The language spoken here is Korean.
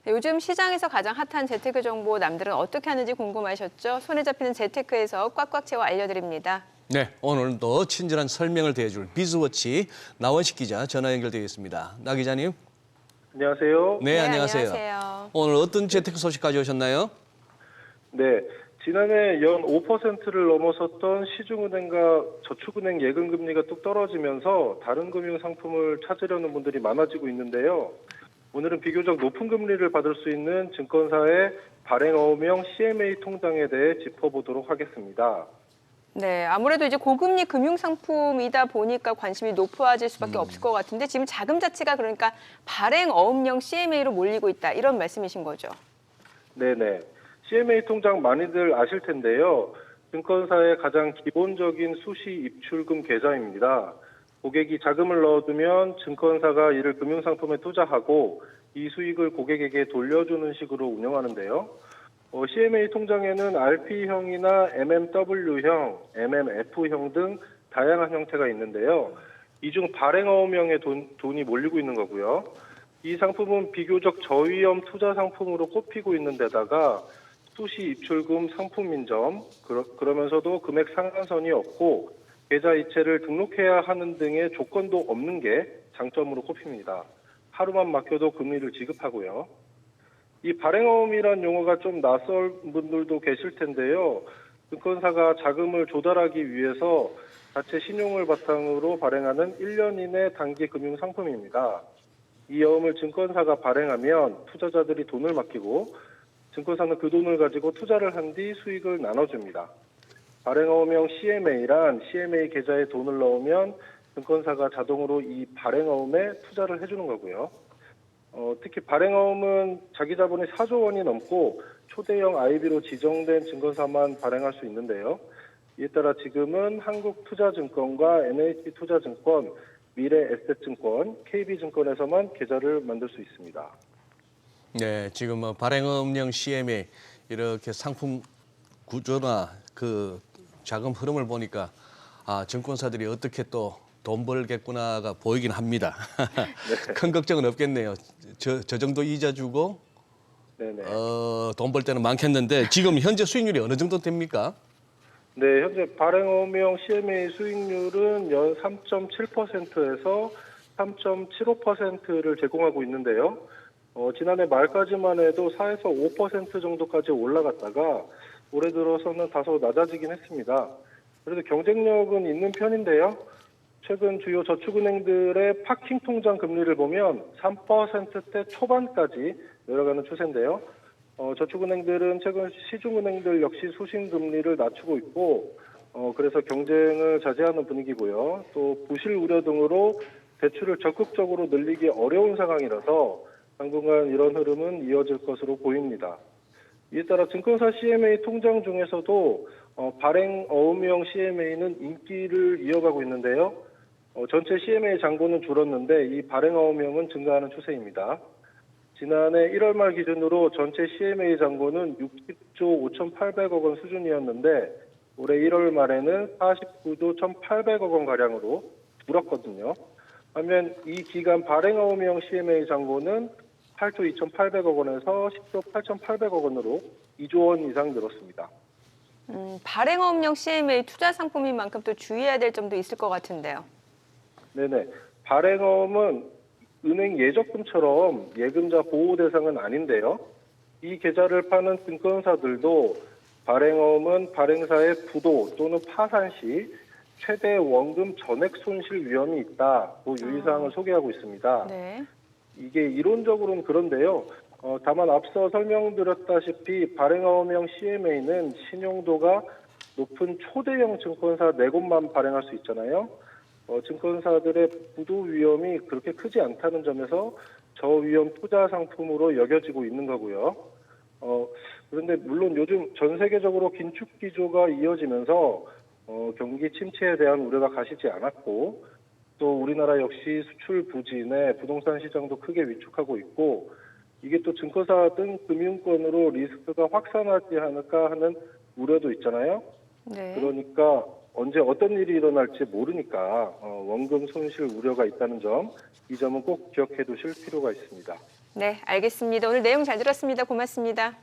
네, 요즘 시장에서 가장 핫한 재테크 정보 남들은 어떻게 하는지 궁금하셨죠? 손에 잡히는 재테크에서 꽉꽉 채워 알려드립니다. 네, 오늘도 친절한 설명을 대해줄 비즈워치 나원식 기자 전화 연결되어 있습니다. 나 기자님. 안녕하세요. 네, 안녕하세요. 안녕하세요. 오늘 어떤 재테크 소식 가져오셨나요? 네, 지난해 연 5%를 넘어섰던 시중은행과 저축은행 예금금리가 뚝 떨어지면서 다른 금융 상품을 찾으려는 분들이 많아지고 있는데요. 오늘은 비교적 높은 금리를 받을 수 있는 증권사의 발행어음형 CMA 통장에 대해 짚어보도록 하겠습니다. 네, 아무래도 이제 고금리 금융 상품이다 보니까 관심이 높아질 수밖에 없을 것 같은데 지금 자금 자체가 그러니까 발행 어음형 CMA로 몰리고 있다 이런 말씀이신 거죠? 네네. CMA 통장 많이들 아실 텐데요. 증권사의 가장 기본적인 수시 입출금 계좌입니다. 고객이 자금을 넣어두면 증권사가 이를 금융상품에 투자하고 이 수익을 고객에게 돌려주는 식으로 운영하는데요. CMA 통장에는 RP형이나 MMW형, MMF형 등 다양한 형태가 있는데요. 이 중 발행어음형의 돈이 몰리고 있는 거고요. 이 상품은 비교적 저위험 투자 상품으로 꼽히고 있는 데다가 수시 입출금 상품인 점, 그러면서도 금액 상한선이 없고 계좌 이체를 등록해야 하는 등의 조건도 없는 게 장점으로 꼽힙니다. 하루만 막혀도 금리를 지급하고요. 이 발행어음이란 용어가 좀 낯설 분들도 계실 텐데요. 증권사가 자금을 조달하기 위해서 자체 신용을 바탕으로 발행하는 1년 이내 단기 금융 상품입니다. 이 어음을 증권사가 발행하면 투자자들이 돈을 맡기고 증권사는 그 돈을 가지고 투자를 한 뒤 수익을 나눠줍니다. 발행어음형 CMA란 CMA 계좌에 돈을 넣으면 증권사가 자동으로 이 발행어음에 투자를 해주는 거고요. 특히 발행어음은 자기 자본이 4조 원이 넘고 초대형 IB로 지정된 증권사만 발행할 수 있는데요. 이에 따라 지금은 한국투자증권과 NH투자증권, 미래에셋증권, KB증권에서만 계좌를 만들 수 있습니다. 네, 지금 발행어음형 CMA 이렇게 상품 구조나 그 자금 흐름을 보니까 증권사들이 어떻게 또 돈 벌겠구나가 보이긴 합니다. 네. 큰 걱정은 없겠네요. 저 정도 이자 주고 네네. 돈 벌 때는 많겠는데 지금 현재 수익률이 어느 정도 됩니까? 네, 현재 발행어음형 CMA 수익률은 연 3.7%에서 3.75%를 제공하고 있는데요. 지난해 말까지만 해도 4에서 5% 정도까지 올라갔다가 올해 들어서는 다소 낮아지긴 했습니다. 그래도 경쟁력은 있는 편인데요. 최근 주요 저축은행들의 파킹 통장 금리를 보면 3%대 초반까지 내려가는 추세인데요. 저축은행들은 최근 시중은행들 역시 수신금리를 낮추고 있고 그래서 경쟁을 자제하는 분위기고요. 또 부실 우려 등으로 대출을 적극적으로 늘리기 어려운 상황이라서 당분간 이런 흐름은 이어질 것으로 보입니다. 이에 따라 증권사 CMA 통장 중에서도 발행 어음형 CMA는 인기를 이어가고 있는데요. 전체 CMA 잔고는 줄었는데 이 발행 어음형은 증가하는 추세입니다. 지난해 1월 말 기준으로 전체 CMA 잔고는 60조 5,800억 원 수준이었는데 올해 1월 말에는 49조 1,800억 원 가량으로 줄었거든요. 반면 이 기간 발행 어음형 CMA 잔고는 8조 2,800억 원에서 10조 8,800억 원으로 2조 원 이상 늘었습니다. 발행어음형 CMA 투자 상품인 만큼 또 주의해야 될 점도 있을 것 같은데요. 네네. 발행어음은 은행 예적금처럼 예금자 보호 대상은 아닌데요. 이 계좌를 파는 증권사들도 발행어음은 발행사의 부도 또는 파산 시 최대 원금 전액 손실 위험이 있다고 유의사항을 소개하고 있습니다. 네. 이게 이론적으로는 그런데요. 다만 앞서 설명드렸다시피 발행어음형 CMA는 신용도가 높은 초대형 증권사 4곳만 발행할 수 있잖아요. 증권사들의 부도 위험이 그렇게 크지 않다는 점에서 저위험 투자 상품으로 여겨지고 있는 거고요. 그런데 물론 요즘 전 세계적으로 긴축 기조가 이어지면서 경기 침체에 대한 우려가 가시지 않았고 또 우리나라 역시 수출 부진에 부동산 시장도 크게 위축하고 있고 이게 또 증권사 등 금융권으로 리스크가 확산하지 않을까 하는 우려도 있잖아요. 네. 그러니까 언제 어떤 일이 일어날지 모르니까 원금 손실 우려가 있다는 점, 이 점은 꼭 기억해 두실 필요가 있습니다. 네, 알겠습니다. 오늘 내용 잘 들었습니다. 고맙습니다.